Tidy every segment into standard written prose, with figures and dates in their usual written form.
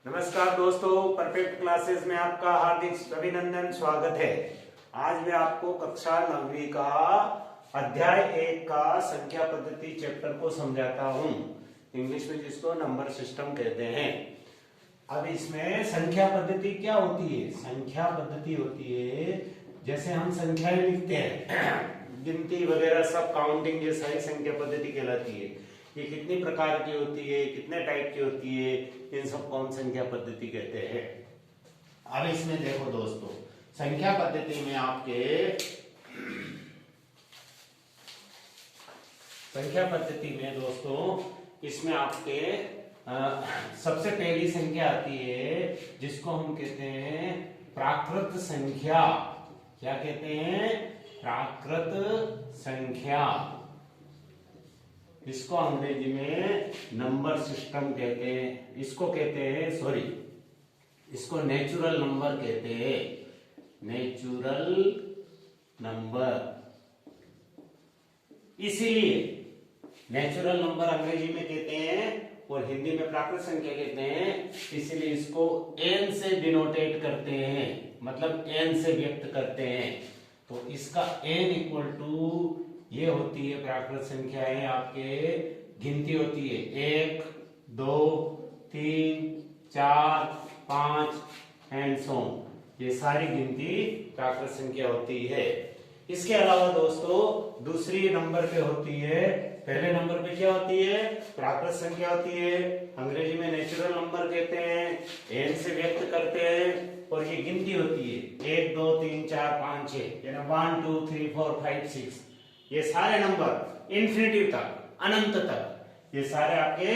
नमस्कार दोस्तों, perfect classes में आपका हार्दिक अभिनंदन स्वागत है। आज मैं आपको कक्षा 9वीं का अध्याय 1 का संख्या पद्धति चैप्टर को समझाता हूं, इंग्लिश में जिसको नंबर सिस्टम कहते हैं। अब इसमें संख्या पद्धति क्या होती है? संख्या पद्धति होती है जैसे हम संख्याएं लिखते हैं, गिनती वगैरह सब काउंटिंग, ये सारी संख्या पद्धति कहलाती है। ये कितनी प्रकार की होती है, कितने टाइप की होती है, इन सब को हम संख्या पद्धति कहते हैं। अब इसमें देखो दोस्तों, संख्या पद्धति में आपके संख्या पद्धति में दोस्तों इसमें आपके सबसे पहली संख्या आती है जिसको हम कहते हैं प्राकृत संख्या। क्या कहते हैं? प्राकृत संख्या। इसको अंग्रेजी में नंबर सिस्टम कहते हैं। इसको कहते हैं इसको नेचुरल नंबर कहते हैं। Natural number. इसीलिए नेचुरल नंबर अंग्रेजी में कहते हैं और हिंदी में प्राकृत संख्या कहते हैं। इसीलिए इसको n से डिनोटेट करते हैं, मतलब n से व्यक्त करते हैं। तो इसका n इक्वल टू ये होती है प्राकृत संख्याएं, आपके गिनती होती है 1 2 3 4 5 एंड सो ऑन। ये सारी गिनती प्राकृत संख्या होती है। इसके अलावा दोस्तों दूसरी नंबर पे होती है, पहले नंबर पे क्या होती है? प्राकृत संख्या होती है, अंग्रेजी में नेचुरल नंबर कहते हैं, n से व्यक्त करते हैं और ये गिनती होती है 1 2 3 4 5 6, यानी 1 2 3 4 5 6। ये सारे नंबर इंफिनिटी तक, अनंत तक, ये सारे आपके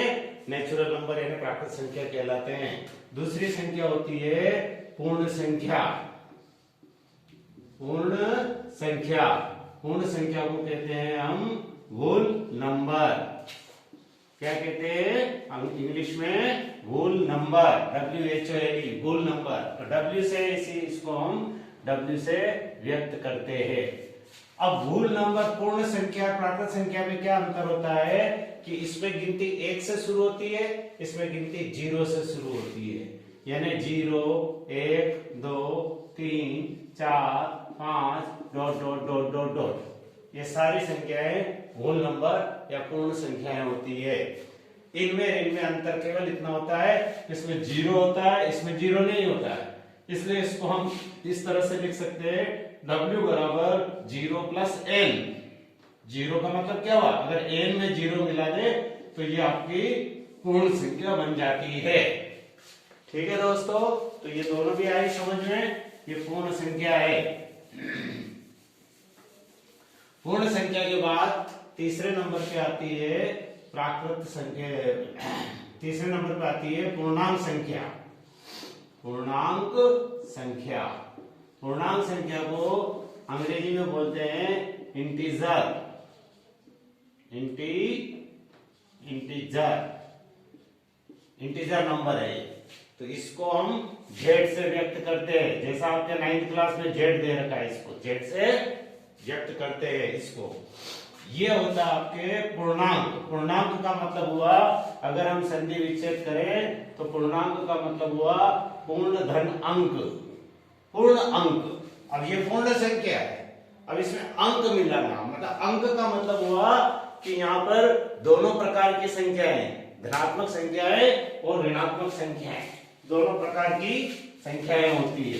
नेचुरल नंबर यानी प्राकृत संख्या कहलाते हैं। दूसरी संख्या होती है पूर्ण संख्या। पूर्ण संख्या, पूर्ण संख्या को कहते हैं हम होल नंबर। क्या कहते हैं? हम इंग्लिश में whole number, WHOLE, whole number. तो W से इसको हम W से व्यक्त करते हैं। अब होल नंबर, पूर्ण संख्या, प्राकृत संख्या में क्या अंतर होता है कि इसमें गिनती 1 से शुरू होती है, इसमें गिनती 0 से शुरू होती है। यानी 0 1 2 3 4 5 dot dot dot dot dot, ये सारी संख्याएं होल नंबर या पूर्ण संख्याएं होती है। इनमें अंतर केवल इतना होता है, इसमें 0 होता है, इसमें 0 नहीं होता है। इसलिए इसको हम इस तरह से लिख सकते हैं, W बराबर 0 प्लस n। 0 का मतलब क्या हुआ? अगर n में 0 मिला दे तो ये आपकी पूर्ण संख्या बन जाती है। ठीक है दोस्तों, तो ये दोनों भी आई समझ में, ये पूर्ण संख्या है। पूर्ण संख्या के बाद तीसरे नंबर पे आती है प्राकृत संख्या। तीसरे नंबर पे आती है पूर्णांक संख्या। पूर्णांक संख्या, पूर्णांक संख्या को अंग्रेजी में बोलते हैं इंटीजर। इंटीजर नंबर है। तो इसको हम जेड से व्यक्त करते हैं, जैसा आपके 9th क्लास में जेड दे रखा है, इसको जेड से व्यक्त करते हैं इसको। ये होता है आपके पूर्णांक। पूर्णांक का मतलब हुआ, अगर हम संधि विच्छेद करें तो पूर्णांक का मतलब हुआ पूर्ण धन अंक, पूर्ण अंक। अब ये पूर्ण संख्या है, अब इसमें अंक मिलाना, मतलब अंक का मतलब हुआ कि यहाँ पर दोनों प्रकार की संख्याएं, धनात्मक संख्याएं और ऋणात्मक संख्याएं, दोनों प्रकार की संख्याएं होती है,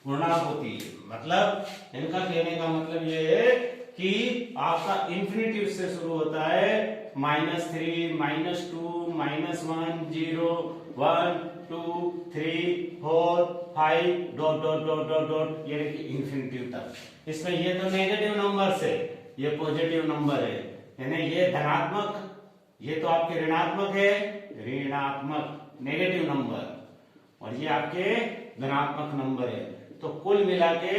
पूर्णांक होती है। मतलब इनका कहने का मतलब ये है कि आपका इंफिनिटिव से शुरू होता है, -3 -2 -1 0 1 2 3 4 5 dot dot dot dot dot, ये देखिए इंफिनिटिव तक। इसमें ये तो नेगेटिव नंबर है, ये पॉजिटिव नंबर है, यानी ये धनात्मक, ये तो आपके ऋणात्मक है, ऋणात्मक नेगेटिव नंबर, और ये आपके धनात्मक नंबर है। तो कुल मिला के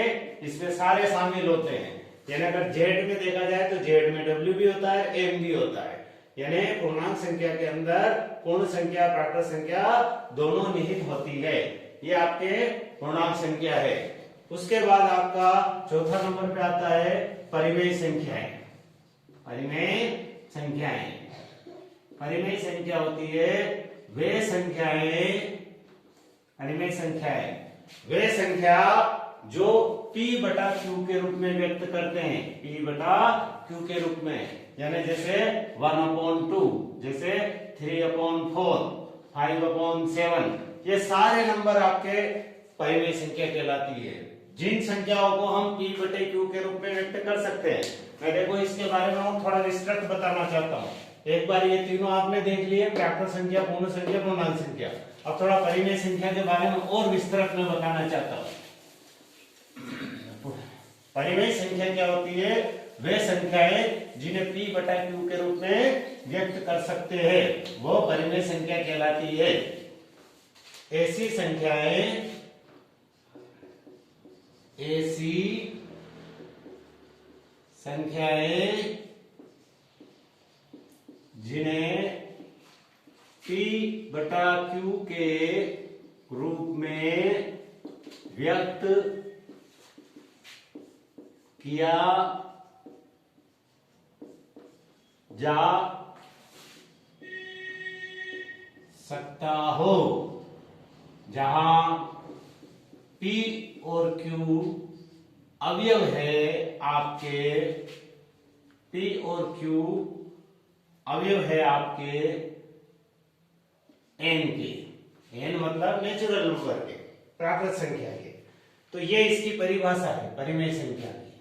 इसमें सारे शामिल होते हैं। यानी अगर जेड में देखा जाए तो जेड में W भी होता है, M भी होता है। यानी पूर्णांक संख्या के अंदर पूर्ण संख्या, प्राकृत संख्या दोनों निहित होती है। ये आपके पूर्णांक संख्या है। उसके बाद आपका चौथा नंबर पे आता है परिमेय संख्याएं। परिमेय संख्याएं, परिमेय संख्या होती है वे संख्या जो p बटा q के रूप में व्यक्त करते हैं, p बटा q के रूप में, यानी जैसे 1/2, जैसे 3/4, 5/7, ये सारे नंबर आपके परिमेय संख्या कहलाती है। जिन संख्याओं को हम p बटे q के रूप में व्यक्त कर सकते हैं, मैं देखो इसके बारे में और थोड़ा विस्तृत बताना चाहता हूँ। एक बार ये तीनों आपने देख लिए, प्राकृत संख्या, पूर्ण संख्या, पूर्णांक संख्या। अब थोड़ा परिमेय संख्या के बारे में और विस्तृत में बताना चाहता हूँ। परिमेय संख्या क्या होती है? वे संख्याएं जिन्हें p बटा q के रूप में व्यक्त कर सकते हैं, वो परिमेय संख्या कहलाती है। ऐसी संख्याएं जिन्हें p बटा q के रूप में व्यक्त किया जा सकता हो, जहां p और q अवयव है आपके, p और q अवयव है आपके n के, n मतलब नेचुरल नंबर के, प्राकृत संख्या के। तो ये इसकी परिभाषा है परिमेय संख्या की।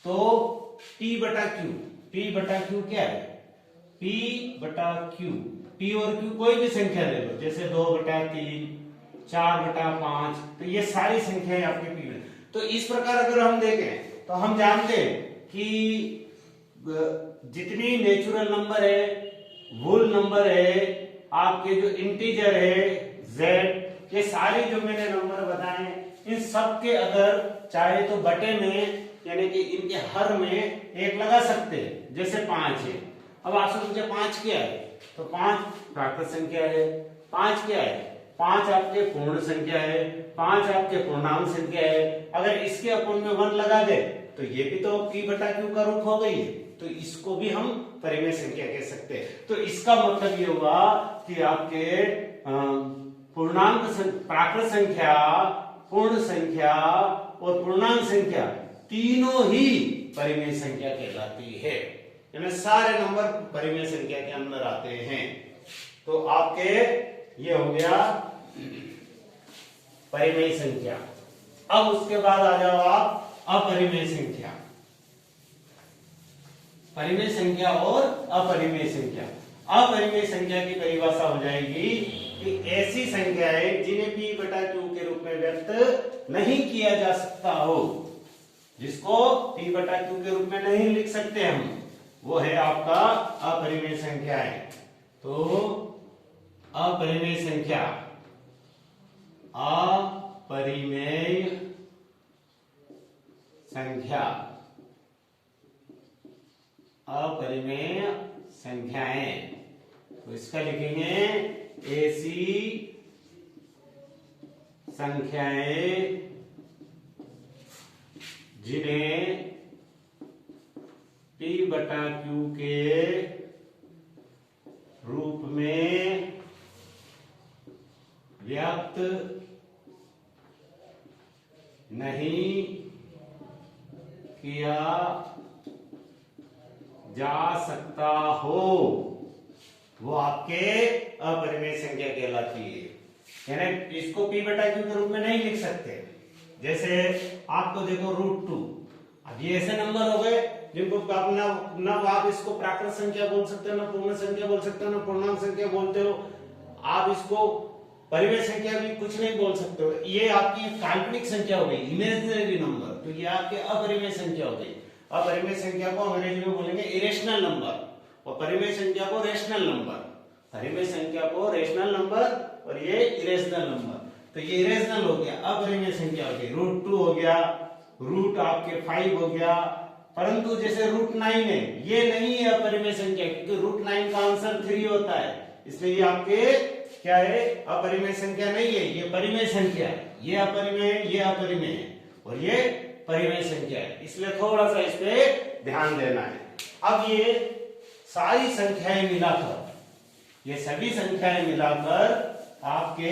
तो p बटा q क्या है? p बटा q, p और q कोई भी संख्या ले लो, जैसे 2/3, 4/5, तो ये सारी संख्याएं आपके p में। तो इस प्रकार अगर हम देखें तो हम जानते हैं कि जितनी नेचुरल नंबर है, होल नंबर है, आपके जो इंटीजर है z, ये सारे जो मैंने नंबर बताए, इन सब के अगर चाहे तो बटे में, यानी कि इनके हर में एक लगा सकते हैं। जैसे 5 है, अब आपसे पूछे 5 क्या है, तो 5 प्राकृत संख्या है। 5 क्या है? 5 आपके पूर्ण संख्या है, 5 आपके पूर्णांक संख्या है। अगर इसके अपन में 1 लगा दे तो ये भी तो p बटा q का रूप हो गई है, तो इसको भी हम परिमेय संख्या कह सकते हैं। तो इसका मतलब ये हुआ कि आपके पूर्णांक प्राकृत संख्या, पूर्ण संख्या और पूर्णांक संख्या तीनों ही परिमेय संख्या कहलाती है, यानी सारे नंबर परिमेय संख्या के अंदर आते हैं। तो आपके ये हो गया परिमेय संख्या। अब उसके बाद आ जाओ आप अपरिमेय संख्या। परिमेय संख्या और अपरिमेय संख्या। अपरिमेय संख्या की परिभाषा हो जाएगी कि ऐसी संख्याएं जिन्हें p बटा q के रूप में व्यक्त नहीं किया जा सकता हो, जिसको p बटा q के रूप में नहीं लिख सकते हम, वो है आपका अपरिमेय संख्या है। तो अपरिमेय संख्या, अपरिमेय संख्या, अपरिमेय संख्याएं, तो इसका लिखेंगे ऐसी संख्याएं जिन्हें p बटा q के रूप में व्यक्त नहीं किया जा सकता हो, वो आपके अपरिमेय संख्या कहलाती है। यानी इसको p बटा q के रूप में नहीं लिख सकते। जैसे आपको देखो √2, अब ये ऐसे नंबर हो गए जिनको आप ना आप इसको प्राकृत संख्या बोल सकते हो, ना पूर्ण संख्या बोल सकते हो, ना पूर्णांक संख्या बोलते हो, आप इसको परिमेय संख्या भी कुछ नहीं बोल सकते हो। ये आपकी काल्पनिक संख्या हो गई, इमेजिनरी नंबर, तो ये आपके अपरिमेय संख्या हो गई। अपरिमेय संख्या को अंग्रेजी में बोलेंगे इरेशनल नंबर, और परिमेय संख्या को रेशनल नंबर। परिमेय संख्या को रेशनल नंबर और ये इरेशनल नंबर। तो ये इरेशनल हो गया, अपरिमेय संख्या हो गई। √2 हो गया, रूट आपके 5 हो गया, परंतु जैसे √9 है, ये नहीं है अपरिमेय संख्या, क्योंकि √9 का आंसर 3 होता है, इसलिए ये आपके क्या है? अपरिमेय संख्या नहीं है, ये परिमेय संख्या है। ये अपरिमेय, ये अपरिमेय है, और ये परिमेय संख्या है, इसलिए थोड़ा सा इस पे ध्यान देना है। अब ये सारी संख्याएं मिलाकर ये सभी संख्याएं मिलाकर आपके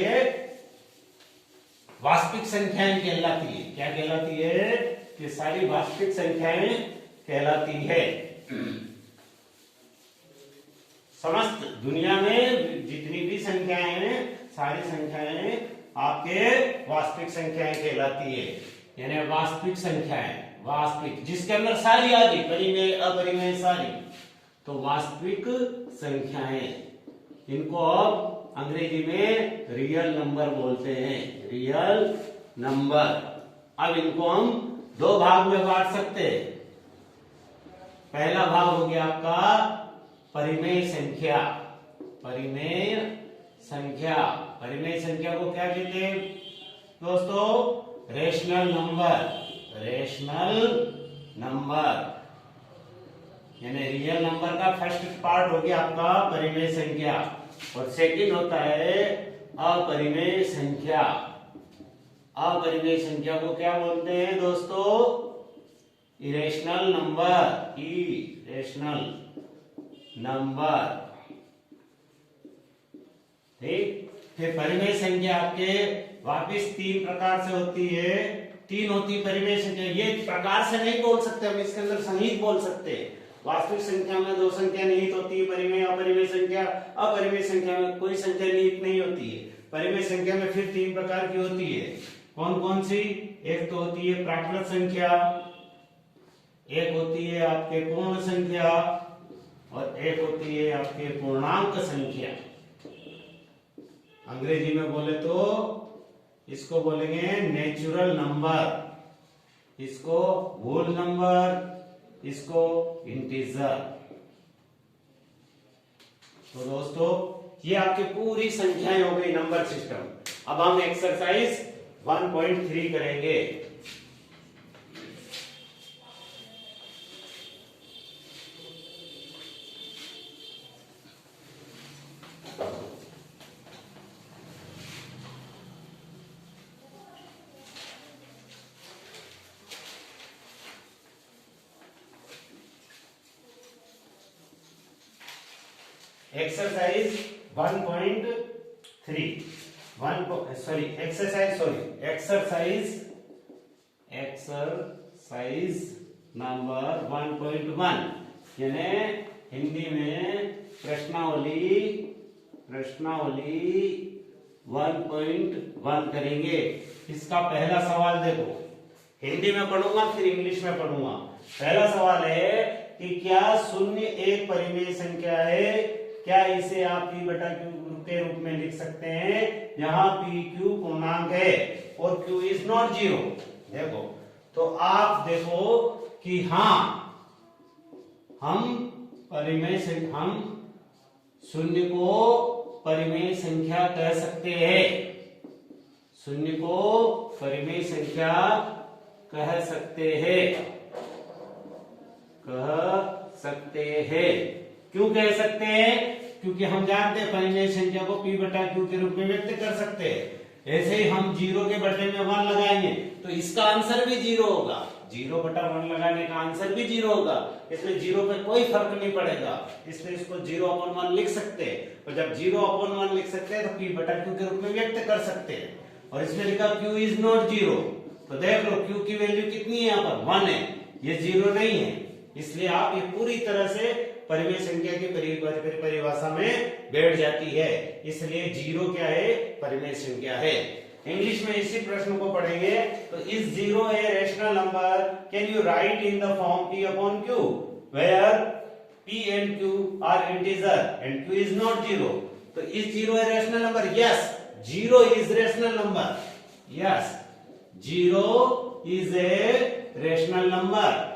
वास्तविक संख्याएं कहलाती है। क्या कहलाती है? ये सारी वास्तविक संख्याएं कहलाती है। समस्त दुनिया में जितनी भी संख्याएं हैं, सारी संख्याएं आपके वास्तविक संख्याएं कहलाती है। यानी वास्तविक संख्याएं, वास्तविक जिसके अंदर सारी आ गई, परिमेय अपरिमेय सारी, तो वास्तविक संख्याएं, इनको अब अंग्रेजी में रियल नंबर बोलते हैं, रियल नंबर। अब इनको हम दो भाग में बांट सकते हैं। पहला भाग हो गया आपका परिमेय संख्या। परिमेय संख्या, परिमेय संख्या को क्या कहते हैं दोस्तों? Rational number, rational number. यानी रियल नंबर का फर्स्ट पार्ट हो गया आपका परिमेय संख्या, और सेकंड होता है अपरिमेय संख्या। अपरिमेय संख्या को क्या बोलते हैं दोस्तों? Irrational number, irrational number. ठीक। फिर परिमेय संख्या आपके वापिस तीन प्रकार से होती है। तीन होती परिमेय संख्या। ये प्रकार से नहीं बोल सकते हम, इसके अंदर संहित बोल सकते हैं। वास्तविक संख्या में दो संख्या निहित होती है, परिमेय अपरिमेय संख्या। अपरिमेय संख्या में कोई संख्या निहित नहीं होती है। परिमेय संख्या में फिर तीन प्रकार की होती है। कौन कौन सी? एक तो होती है प्राकृत संख्या, एक होती है आपके पूर्ण संख्या, और एक होती है आपके पूर्णांक संख्या। अंग्रेजी में बोले तो इसको बोलेंगे नेचुरल नंबर, इसको होल नंबर, इसको इंटीजर। तो दोस्तों ये आपकी पूरी संख्याएं हो गई नंबर सिस्टम। अब हम एक्सरसाइज 1.3 करेंगे। एक्सरसाइज 1.3 एक्सरसाइज नंबर 1.1, यानी हिंदी में प्रश्नावली 1.1 करेंगे। इसका पहला सवाल देखो, हिंदी में पढ़ूंगा फिर इंग्लिश में पढ़ूंगा। पहला सवाल है कि क्या शून्य एक परिमेय संख्या है? क्या इसे आप p बटा q के रूप में लिख सकते हैं, जहां p q पूर्णांक है और q इज नॉट जीरो। देखो तो आप देखो कि हाँ, हम शून्य को परिमेय संख्या कह सकते हैं। शून्य को परिमेय संख्या कह सकते हैं। क्यों कह सकते हैं? क्योंकि हम जानते हैं परिमेय संख्या को p बटा q के रूप में व्यक्त कर सकते हैं। ऐसे ही हम जीरो के बटे में 1 लगाएंगे तो इसका आंसर भी जीरो होगा। 0 बटा 1 लगाने का आंसर भी जीरो होगा। इसमें जीरो पे कोई फर्क नहीं पड़ेगा, इसलिए इसको 0/1 लिख सकते हैं। और जब 0/1 लिख सकते हैं तो p बटा q के रूप में व्यक्त कर सकते हैं। और इसमें लिखा q इज नॉट जीरो, तो देख लो q की वैल्यू कितनी है? यहाँ पर 1 है, ये जीरो नहीं है। इसलिए आप ये पूरी तरह से परिमेय संख्या की परिभाषा में बैठ जाती है। इसलिए जीरो क्या है? परिमेय संख्या है। इंग्लिश में इसी प्रश्न को पढ़ेंगे। तो is zero a rational number? Can you write in the form p upon q where p and q are integer and q is not zero. तो is zero a rational number? Yes, zero is rational number. Yes, zero is a rational number.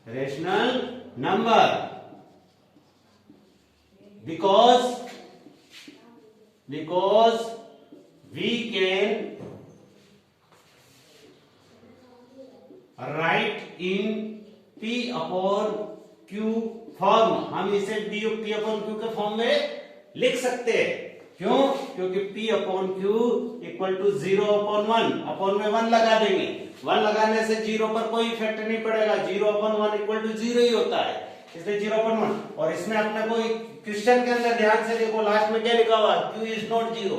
Rational number because we can write in p upon q form. हम इसे p upon q के form में लिख सकते हैं। क्यों? क्योंकि p upon q equal to 0/1, upon में 1 लगा देंगे। 1 लगाने से जीरो पर कोई इफेक्ट नहीं पड़ेगा। 0/1 इक्वल टू 0 ही होता है। इसलिए 0.1। और इसमें अपने को क्वेश्चन के अंदर ध्यान से देखो, लास्ट में क्या लिखा हुआ है, q इज नॉट 0।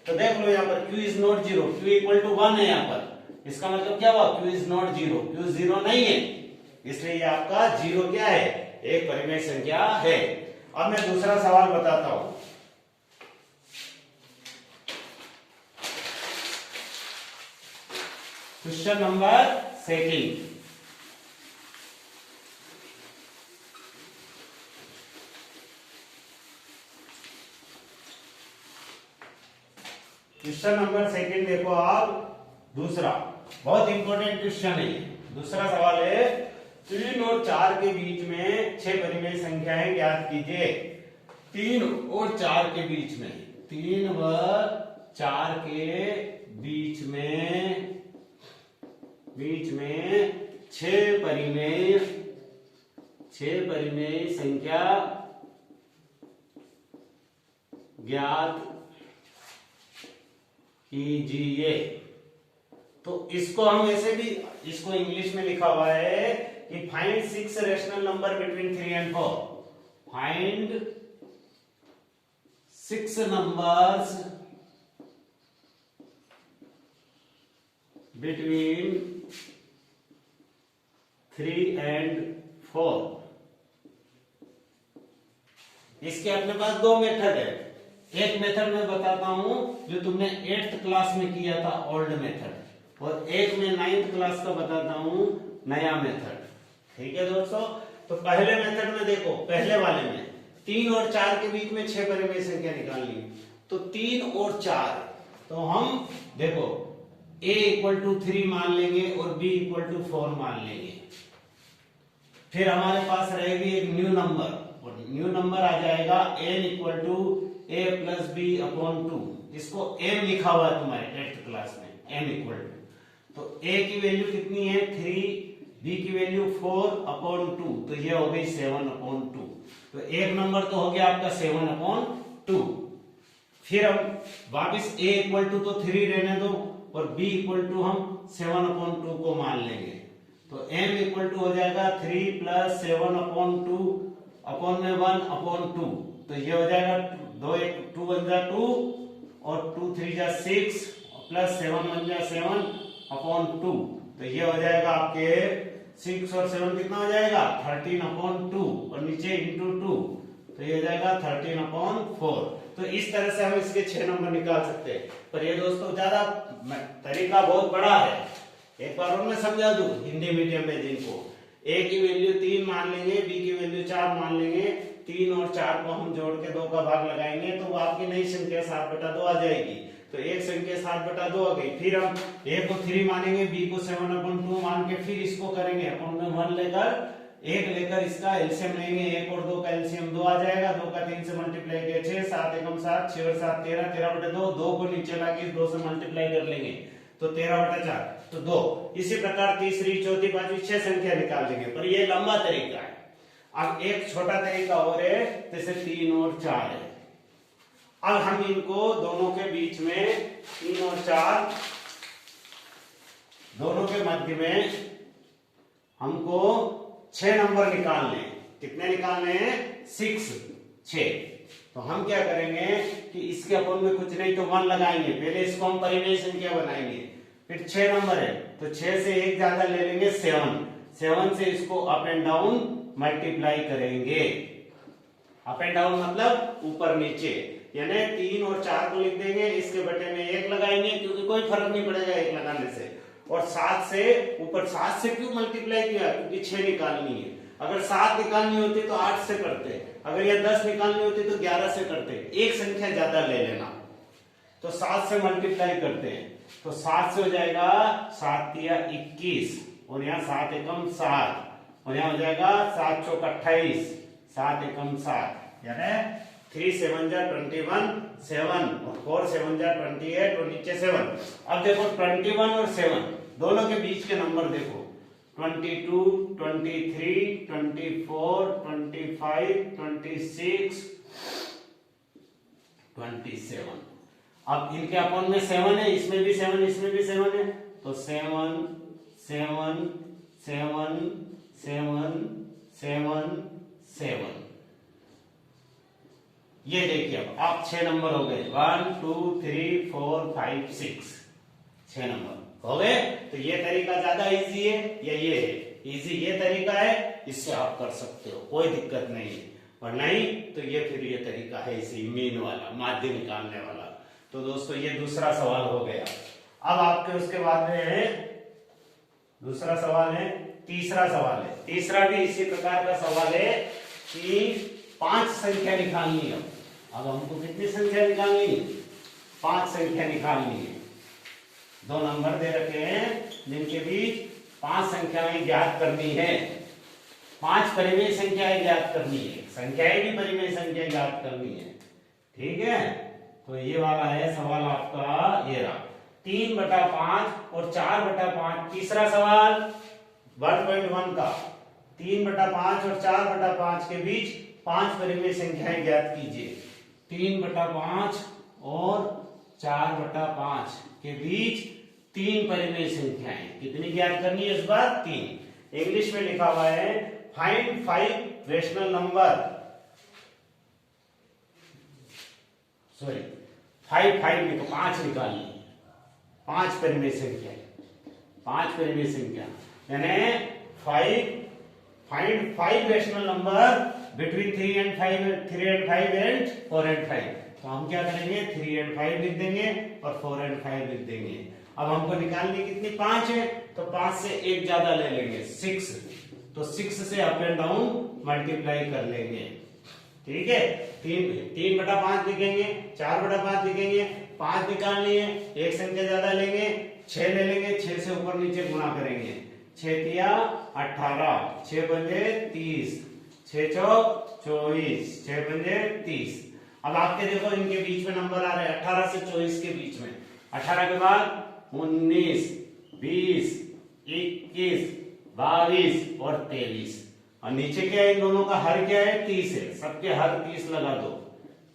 तो देख लो यहाँ पर q is not 0, q equal to 1 है यहाँ पर। इसका मतलब क्या हुआ, q इज नॉट 0, q 0 नहीं है, इसलिए ये आपका 0 क्या है, एक परिमेय संख्या है। अब मैं दूसरा सवाल बताता हूं। Question number 2। क्वेश्चन नंबर 2 देखो आप, दूसरा बहुत इंपॉर्टेंट क्वेश्चन है। दूसरा सवाल है, 3 और 4 के बीच में 6 परिमेय संख्याएं ज्ञात कीजिए। 3 और 4 के बीच में, 3 व 4 के बीच में 6 परिमेय संख्या ज्ञात कीजिए। तो इसको हम ऐसे भी, इसको इंग्लिश में लिखा हुआ है कि find 6 rational number between 3 and 4। Find 6 numbers between 3 and 4। इसके अपने पास 2 मेथड है। एक मेथड मैं बताता हूं जो तुमने 8th क्लास में किया था, ओल्ड मेथड, और एक मैं 9th क्लास का बताता हूं, नया मेथड। ठीक है दोस्तों, तो पहले मेथड में देखो, पहले वाले में 3 और 4 के बीच में 6 परिमेय संख्या निकालनी। तो 3 और 4, तो हम देखो a इक्वल टू 3 मान लेंगे और b इक्वल टू 4 मान लेंगे। फिर हमारे पास रहेगी एक न्यू नंबर, और न्यू नंबर आ जाएगा n equal to a plus b upon 2। इसको m लिखा हुआ है तुम्हारे 8th क्लास में, m इक्वल टू, तो a की वैल्यू कितनी है 3, b की वैल्यू 4 अपॉन 2, तो ये हो गई 7 अपॉन 2। तो एक नंबर तो हो गया आपका 7 अपॉन 2। फिर हम वापस a इक्वल टू तो 3 रहने दो, और b इक्वल टू हम 7 अपॉन 2 को मान लेंगे। तो m इक्वल टू हो जाएगा 3 प्लस 7 अपॉन 2 अपॉन में 1 अपॉन 2, तो ये हो जाएगा 2 1 जा 2 और 2 3 जा 6 प्लस 7 1 जा 7 अपॉन 2, तो ये हो जाएगा आपके 6 और 7 कितना हो जाएगा 13 अपॉन 2, और नीचे इंटू 2, तो ये हो जाएगा 13 अपॉन 4। तो इस तरह से हम इसके 6 नंबर निकाल सकते हैं। पर ये दोस्तों ज्यादा तरीका बहुत बड़ा है, एक बार और मैं समझा दूं हिंदी मीडियम में जिनको, a की वैल्यू 3 मान लेंगे, b की वैल्यू 4 मान लेंगे, 3 और 4 को हम जोड़ के 2 का भाग लगाएंगे तो वो आपकी नई संख्या 7/2 आ जाएगी। तो एक संख्या 7/2 आ गई। फिर हम a को 3 मानेंगे, b को 7/2 मान के फिर इसको करेंगे अपन में 1 लेकर, 1 लेकर इसका एलसीएम लेंगे, 1 और 2 का एलसीएम 2 आ जाएगा, 2 का 3 से मल्टीप्लाई किया 6, 7 एकम 7, 6 और 7 13, 13/2, 2 को नीचे लाके 2 से मल्टीप्लाई कर लेंगे तो 13/4, तो 2। इसी प्रकार तीसरी, चौथी, पांचवी 6 संख्या निकाल लेंगे। पर ये लंबा तरीका है। अब एक छोटा तरीका और है, जैसे 3 और 4 है। अब हम इनको दोनों के बीच में, 3 और 4 दोनों के मध्य में हमको 6 नंबर निकालने। कितने निकालने हैं 6। तो हम क्या करेंगे कि इसके अपन में कुछ नहीं तो 1 लगाएंगे, पहले इसको हम परिमेय संख्या बनाएंगे। फिर 6 नंबर है तो 6 से एक ज्यादा ले लेंगे 7 से इसको अप एंड डाउन मल्टीप्लाई करेंगे। अप एंड डाउन मतलब ऊपर नीचे, यानी 3 और 4 को लिख देंगे, इसके बटे में 1 लगाएंगे क्योंकि कोई फर्क नहीं पड़ेगा 1 लगाने से। और 7 से ऊपर, 7 से क्यों मल्टीप्लाई किया, क्योंकि 6 निकालनी है। अगर 7 निकालनी होती तो 8 से करते, अगर यह 10 निकालनी होती तो 11 से करते, एक संख्या ज्यादा ले लेना। तो 7 से मल्टीप्लाई करते हैं, तो 7 से हो जाएगा 7 तिया 21, और यहाँ 7 एकम 7, और यहाँ हो जाएगा 7 चौक 28, 7 एकम 7, यानी 3 7 जा 21, 7 और 4 7 जा 28 और नीचे 7। अब देखो 21 और 7 दोनों के बीच के नंबर देखो, 22, 23, 24, 25, 26, 27। अब इनके अपॉन में 7 है, इसमें भी 7, इसमें भी 7 है, तो 7 7 7 7 7 7। ये देखिए अब आप 6 नंबर हो गए, 1 2 3 4 5 6, 6 नंबर हो गए। तो ये तरीका ज्यादा इजी है या ये है? इजी ये तरीका है, इससे आप कर सकते हो, कोई दिक्कत नहीं है। और नहीं तो ये फिर ये तरीका है इसी मीन वाला, माध्य निकालने वाला। तो दोस्तों ये दूसरा सवाल हो गया। अब आपके उसके बाद में है दूसरा सवाल है, तीसरा सवाल है। तीसरा भी इसी प्रकार का सवाल है कि 5 संख्या निकालनी है। अब हमको कितनी संख्या निकालनी है? 5 संख्या निकालनी है। 2 नंबर दे रखे हैं जिनके बीच 5 संख्याएं ज्ञात करनी है। 5 परिमेय संख्याएं ज्ञात करनी है, संख्याएं भी परिमेय संख्या ज्ञात करनी है। ठीक है, तो ये वाला है सवाल आपका, ये रहा 3/5 और 4/5। तीसरा सवाल 1.1 का 3/5 और 4/5 के बीच 5 परिमेय संख्याएं ज्ञात कीजिए। 3/5 और 4/5 के बीच 3 परिमेय संख्याएं कितनी ज्ञात करनी है इस बार? 3। इंग्लिश में लिखा हुआ है फाइंड 5 रेशनल नंबर, सॉरी 5 लिखो, 5 निकालनी है, 5 परिमेय संख्या, 5 परिमेय संख्या यानी 5 rational number between 3 and 5 and 4 and 5। तो हम क्या करेंगे, 3 and 5 लिख देंगे और 4 and 5 लिख देंगे। अब हमको निकालनी कितनी? 5 है, तो 5 से एक ज्यादा ले लेंगे, 6। तो 6 से अप एंड डाउन मल्टीप्लाई कर लेंगे। ठीक है, 3/5 लिखेंगे, 4/5 लिखेंगे, 5 निकालनी है, एक संख्या ज्यादा लेंगे, 6 ले लेंगे, 6 से ऊपर नीचे गुणा करेंगे, 6 तिया 18, 6 पंजे 30, 6 चौक 24, 6 पंजे 30। अब आपके देखो इनके बीच में नंबर आ रहे हैं 18 से 24 के बीच में। 18 के बाद 19, 20, 21, 22 और 23। और नीचे क्या है, इन दोनों का हर क्या है? 30 है। सबके हर 30 लगा दो,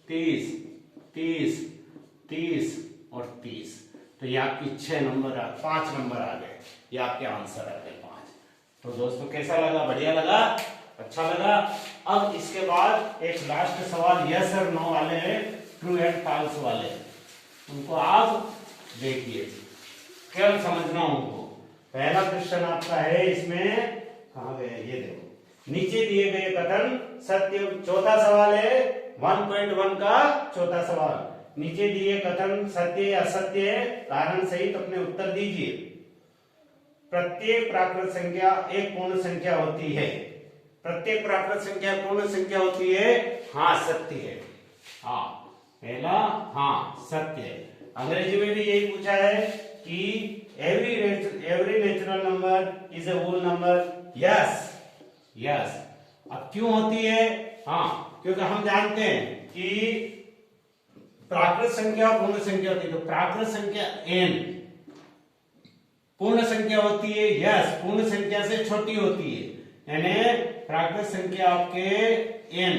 30, 30, 30 और 30। तो ये आपकी 5 नंबर आ गए, ये आपके आंसर आ गए 5। तो दोस्तों कैसा लगा? बढ़िया लगा, अच्छा लगा। अब इसके बाद एक लास्ट सवाल यस और नो वाले हैं, ट्रू एंड फॉल्स वाले, उनको आप देखिए, केवल समझना उनको। पहला क्वेश्चन आपका है, इसमें कहां गए, ये देखो नीचे दिए गए कथन सत्य। चौथा सवाल है 1.1 का चौथा सवाल। नीचे दिए कथन सत्य या असत्य है, कारण सहित अपने उत्तर दीजिए। प्रत्येक प्राकृत संख्या एक पूर्ण संख्या होती है। प्रत्येक प्राकृत संख्या पूर्ण संख्या होती है, हाँ सत्य है। हाँ, पहला हाँ सत्य है। अंग्रेजी में भी यही पूछा है कि every natural number is a whole number. Yes, yes. अब क्यों होती है? हाँ, क्योंकि हम जानते हैं कि प्राकृत संख्या पूर्ण संख्या होती है। तो प्राकृत संख्या n पूर्ण संख्या होती है, यस, पूर्ण संख्या से छोटी होती है। यानी प्राकृत संख्या आपके n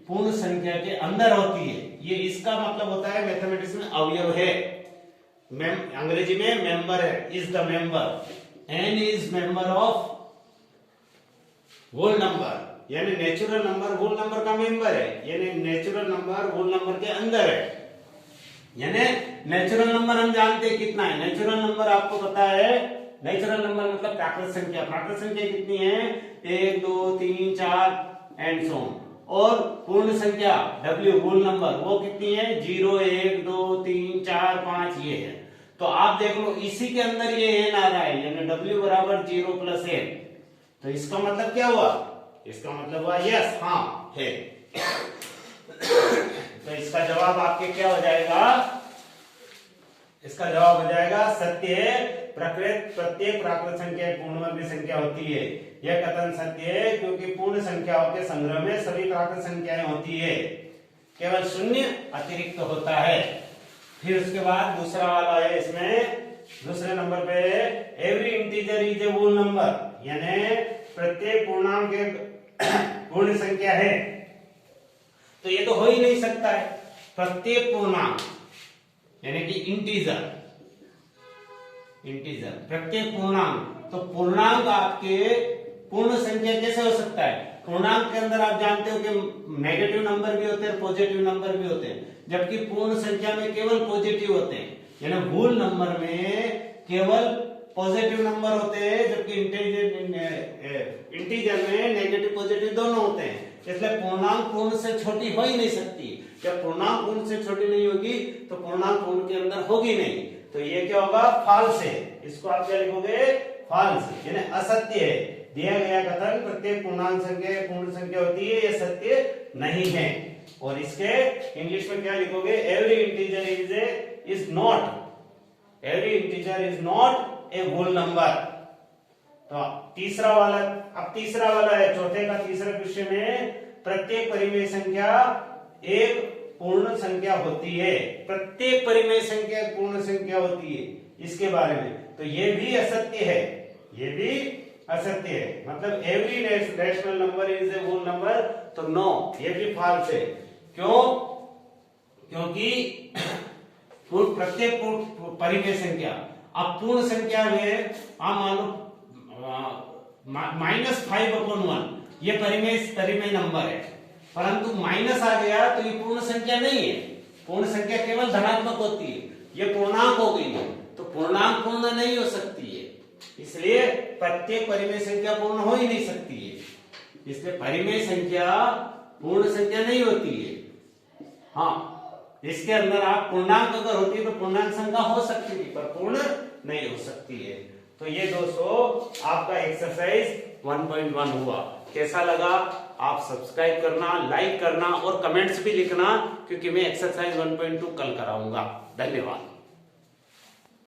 पूर्ण संख्या के अंदर होती है। ये इसका मतलब होता है मैथमेटिक्स में अवयव है, अंग्रेजी में मेंबर है, is the member. n is member of whole number, यानी नेचुरल नंबर होल नंबर का मेंबर है, यानी नेचुरल नंबर होल नंबर के अंदर है। यानी नेचुरल नंबर हम जानते हैं कितना है, नेचुरल नंबर आपको पता है, नेचुरल नंबर मतलब प्राकृत संख्या। प्राकृत संख्या कितनी है? 1 2 3 4 एंड सो ऑन। और पूर्ण संख्या W होल नंबर वो कितनी है? 0 1 2 3 4 5 ये है। तो आप देख लो इसी के अंदर ये n आ रहा है, यानी W बराबर 0 + n। तो इसका मतलब क्या हुआ? इसका मतलब हुआ यस, हाँ है। तो इसका जवाब आपके क्या हो जाएगा? इसका जवाब हो जाएगा सत्य है। प्रत्येक प्राकृत संख्या एक पूर्णवर्ग संख्या होती है। यह कथन सत्य है क्योंकि पूर्ण संख्याओं के संग्रह में सभी प्राकृत संख्याएं होती है, केवल शून्य अतिरिक्त होता है। फिर उसके बाद दूसरा वाला है, इसमें दूसरे नंबर पे every integer is a whole number, यानी प्रत्येक पूर्णांक एक पूर्ण संख्या है। तो ये तो हो ही नहीं सकता है, प्रत्येक पूर्णांक यानी कि इंटीजर प्रत्येक पूर्णांक। तो पूर्णांक आपके पूर्ण संख्या कैसे हो सकता है? पूर्णांक के अंदर आप जानते हो कि नेगेटिव नंबर भी होते हैं, पॉजिटिव नंबर भी होते हैं, जबकि पूर्ण संख्या में केवल पॉजिटिव होते हैं। यानी होल नंबर में केवल पॉजिटिव नंबर होते हैं, जबकि इंटीजर में नेगेटिव पॉजिटिव दोनों होते हैं। इसलिए पूर्णांक पूर्ण से छोटी हो ही नहीं सकती। जब पूर्णांक पूर्ण से छोटी नहीं होगी तो पूर्णांक पूर्ण के अंदर होगी नहीं। तो ये क्या होगा? फॉल्स है। इसको आप क्या लिखोगे? फॉल्स, यानी असत्य है। दिया गया कथन प्रत्येक पूर्णांक संख्या पूर्ण संख्या होती है, यह सत्य नहीं है। और इसके इंग्लिश में क्या लिखोगे? Every integer is not, every integer is not a whole number. तो तीसरा वाला, अब तीसरा वाला है चौथे का तीसरा क्वेश्चन है, प्रत्येक परिमेय संख्या एक पूर्ण संख्या होती है। प्रत्येक परिमेय संख्या एक पूर्ण संख्या होती है, इसके बारे में। तो ये भी असत्य है, ये भी असत्य है। मतलब every rational number is a whole number, तो नो, ये भी फॉल्स है। क्यों? क्योंकि प्रत्येक परिमेय संख्या, अब पूर्ण संख्या में आप मान लो -5/1 ये परिमेय नंबर है, परंतु माइनस आ गया तो ये पूर्ण संख्या नहीं है। पूर्ण संख्या केवल धनात्मक होती है, ये पूर्णांक हो गई है, तो पूर्णांक पूर्ण नहीं हो सकती है। इसलिए प्रत्येक परिमेय संख्या पूर्ण हो ही नहीं सकती है। इसलिए परिमेय संख्या पूर्ण संख्या नहीं होती है। हाँ, इसके अंदर आप पूर्णांक अगर होती है तो पूर्णांक संख्या हो सकती है, पर पूर्ण नहीं हो सकती है। तो ये दोस्तों आपका एक्सरसाइज 1.1 हुआ। कैसा लगा? आप सब्सक्राइब करना, लाइक करना और कमेंट्स भी लिखना, क्योंकि मैं एक्सरसाइज 1.2 कल कराऊंगा। धन्यवाद।